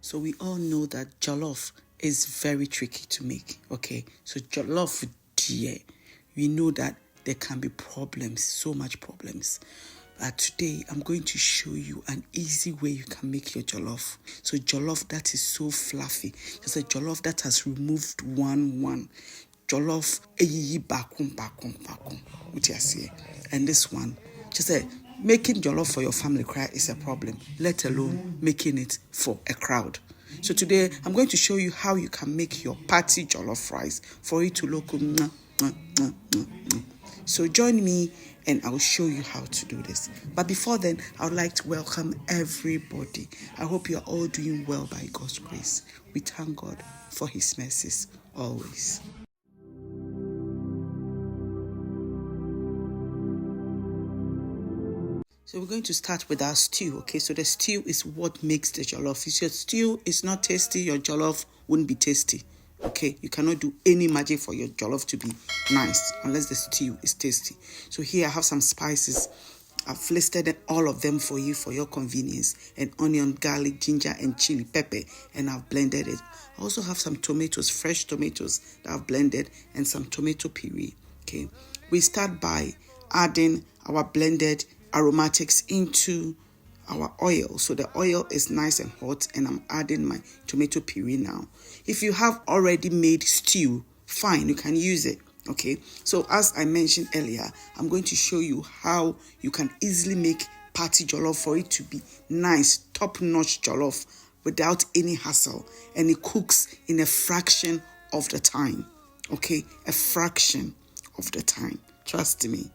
So we all know that jollof is very tricky to make, okay? So jollof, dear, we know that there can be problems, so much problems. But today, I'm going to show you an easy way you can make your jollof. So jollof that is so fluffy. Just a jollof that has removed one. Jollof, and this one, just a making jollof for your family is a problem, let alone making it for a crowd. So today, I'm going to show you how you can make your party jollof rice for it to look. So join me and I'll show you how to do this. But before then, I would like to welcome everybody. I hope you're all doing well by God's grace. We thank God for his mercies always. So we're going to start with our stew, okay? So the stew is what makes the jollof. If your stew is not tasty, your jollof wouldn't be tasty, okay? You cannot do any magic for your jollof to be nice unless the stew is tasty. So here I have some spices. I've listed all of them for you for your convenience. And onion, garlic, ginger, and chili pepper. And I've blended it. I also have some tomatoes, fresh tomatoes that I've blended, and some tomato puree, okay? We start by adding our blended aromatics into our oil. So the oil is nice and hot, and I'm adding my tomato puree now. If you have already made stew, fine, you can use it. Okay, so as I mentioned earlier, I'm going to show you how you can easily make party jollof for it to be nice, top-notch jollof without any hassle, and it cooks in a fraction of the time. Okay, a fraction of the time. Trust me.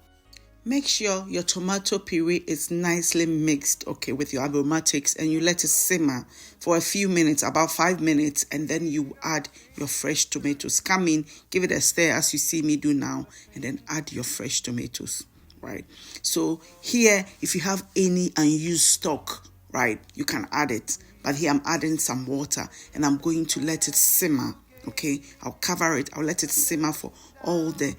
Make sure your tomato puree is nicely mixed, okay, with your aromatics, and you let it simmer for a few minutes, about 5 minutes, and then you add your fresh tomatoes. Come in, give it a stir as you see me do now, and then add your fresh tomatoes, right? So here, if you have any unused stock, right, you can add it. But here I'm adding some water, and I'm going to let it simmer, okay? I'll cover it. I'll let it simmer for all the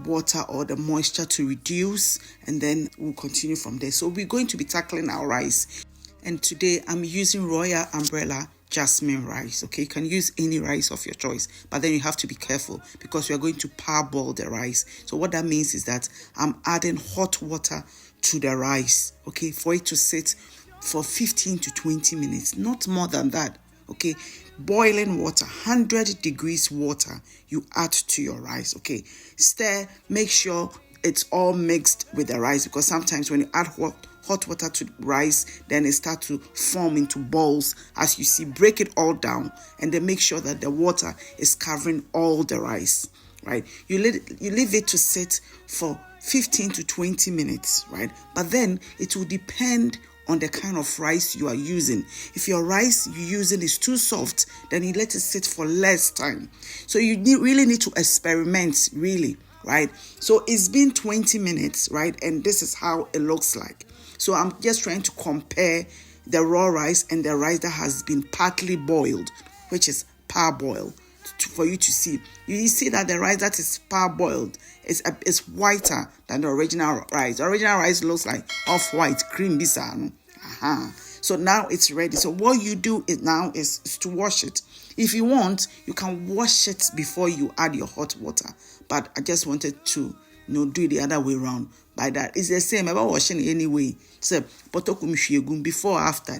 water or the moisture to reduce, and then we'll continue from there. So we're going to be tackling our rice, and today I'm using Royal Umbrella jasmine rice. Okay, you can use any rice of your choice, but then you have to be careful because we are going to parboil the rice. So what that means is that I'm adding hot water to the rice, okay, for it to sit for 15 to 20 minutes, not more than that. Okay, boiling water, 100 degrees water, you add to your rice. Okay, stir, make sure it's all mixed with the rice, because sometimes when you add hot water to rice, then it starts to form into balls. As you see, break it all down, and then make sure that the water is covering all the rice, right? You leave it to sit for 15 to 20 minutes, right? But then it will depend on the kind of rice you are using. If your rice you're using is too soft, then you let it sit for less time. So you really need to experiment, really, right? So it's been 20 minutes, right? And this is how it looks like. So I'm just trying to compare the raw rice and the rice that has been partly boiled, which is parboiled, for you to see. You see that the rice that is parboiled is whiter than the original rice. The original rice looks like off-white, cream bisa. So now it's ready. So what you do is to wash it. If you want, you can wash it before you add your hot water. But I just wanted to do it the other way around. By that, it's the same about washing it anyway. So before or after,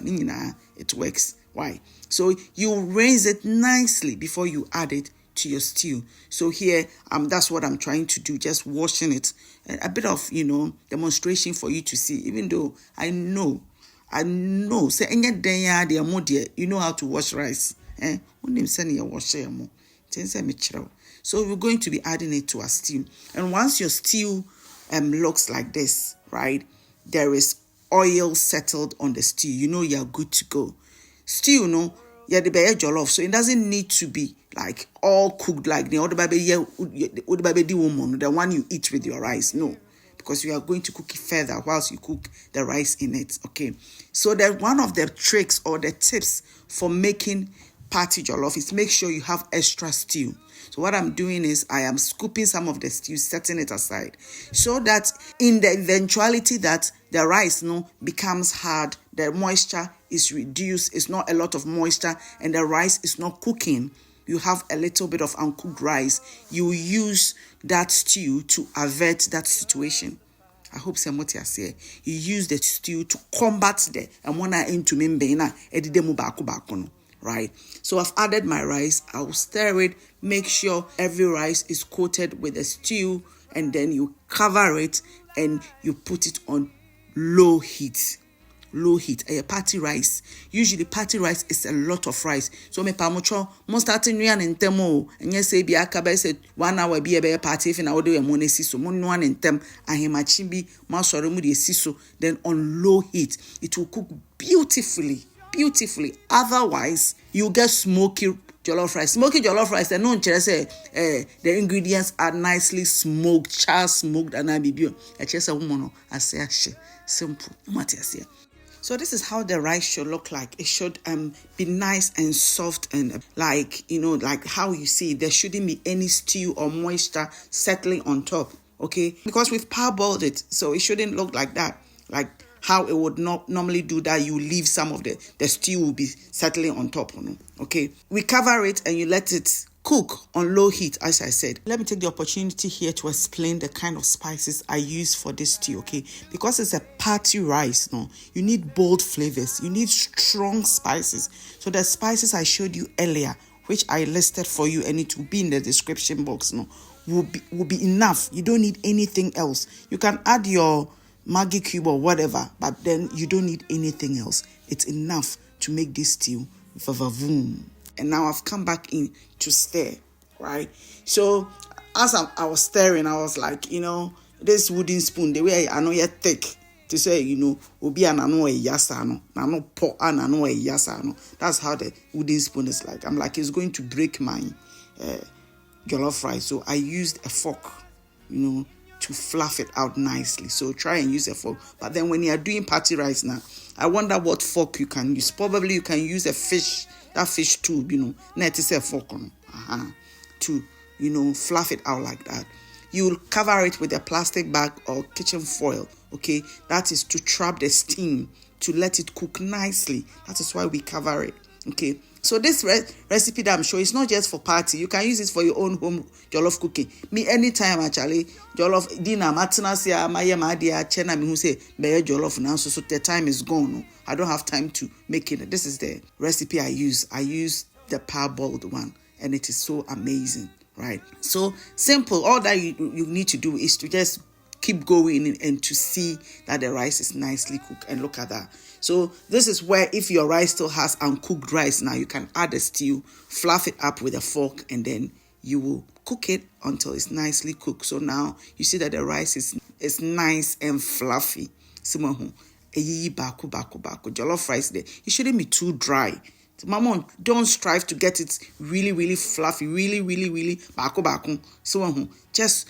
it works. Why? So you rinse it nicely before you add it to your stew. So here, that's what I'm trying to do, just washing it. A bit of, demonstration for you to see, even though I know. Say, you know how to wash rice. So we're going to be adding it to our stew. And once your stew looks like this, right, there is oil settled on the stew. You're good to go. Stew, the jollof, so it doesn't need to be like all cooked like the one you eat with your rice. No, because you are going to cook it further whilst you cook the rice in it. Okay, so that one of the tricks or the tips for making party jollof is make sure you have extra stew. So what I'm doing is I am scooping some of the stew, setting it aside, so that in the eventuality that the rice becomes hard, the moisture is reduced, it's not a lot of moisture, and the rice is not cooking, you have a little bit of uncooked rice, you use that stew to avert that situation. I hope somebody has said you use the stew to combat the amona into membena edidemu baku, right? So I've added my rice. I'll stir it, make sure every rice is coated with the stew, and then you cover it and you put it on low heat. A party rice. Usually party rice is a lot of rice. So me pamocho mo starting nyan ntemo enye say bi aka say 1 hour bi e party if na wo de mo na siso mo no an ntem ahemachi bi mo sore mu de siso, then on low heat it will cook beautifully. Otherwise you get smoky jollof rice. Smoky jollof rice, and no say the ingredients are nicely smoked, char smoked, and I be a woman I say simple. So this is how the rice should look like. It should be nice and soft and like how you see there shouldn't be any stew or moisture settling on top, okay? Because we've parboiled it, so it shouldn't look like that. Like how it would not normally do that, you leave some of the stew will be settling on top, okay? We cover it and you let it cook on low heat, as I said. Let me take the opportunity here to explain the kind of spices I use for this stew, okay? Because it's a party rice, you need bold flavors. You need strong spices. So the spices I showed you earlier, which I listed for you, and it will be in the description box, will be enough. You don't need anything else. You can add your Maggi cube or whatever, but then you don't need anything else. It's enough to make this stew vavavoom. And now I've come back in to stir, right? So as I was stirring, I was like, this wooden spoon, the way I know you're thick, to say, obi anano e yasano, nano po anano e yasano. That's how the wooden spoon is like. I'm like, it's going to break my jollof rice. So I used a fork, to fluff it out nicely. So try and use a fork. But then when you are doing party rice now, I wonder what fork you can use. Probably you can use a fish tube, net is a fork to, fluff it out like that. You'll cover it with a plastic bag or kitchen foil, okay? That is to trap the steam, to let it cook nicely. That is why we cover it, okay? So this recipe that I'm showing is not just for party. You can use it for your own home jollof cooking. Me anytime actually jollof dinner matina sia my dear chena me who say be jollof now so the time is gone. I don't have time to make it. This is the recipe I use. I use the parboiled one and it is so amazing, right? So simple. All that you need to do is to just keep going and to see that the rice is nicely cooked, and look at that. So this is where if your rice still has uncooked rice, now you can add a stew, fluff it up with a fork, and then you will cook it until it's nicely cooked. So now you see that the rice is nice and fluffy. Jollof rice there. It shouldn't be too dry. Mama, don't strive to get it really, really fluffy, really bako. So just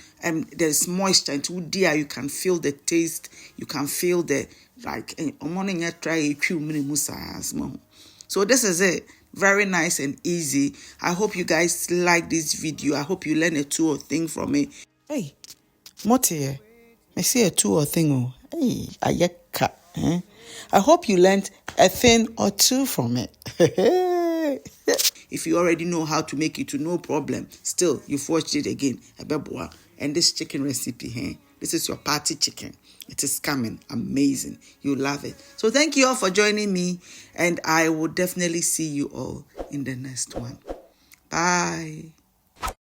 there's moisture until dear you can feel the taste, you can feel the so this is it. Very nice and easy. I hope you guys like this video. I hope you learn a tool or thing from it. Hey, Motie, I see a tool or thing. Hey, ayeka. I hope you learned a thing or two from it. If you already know how to make it, no problem. Still, you've watched it again. And this chicken recipe, this is your party chicken. It is coming. Amazing. You love it. So thank you all for joining me. And I will definitely see you all in the next one. Bye.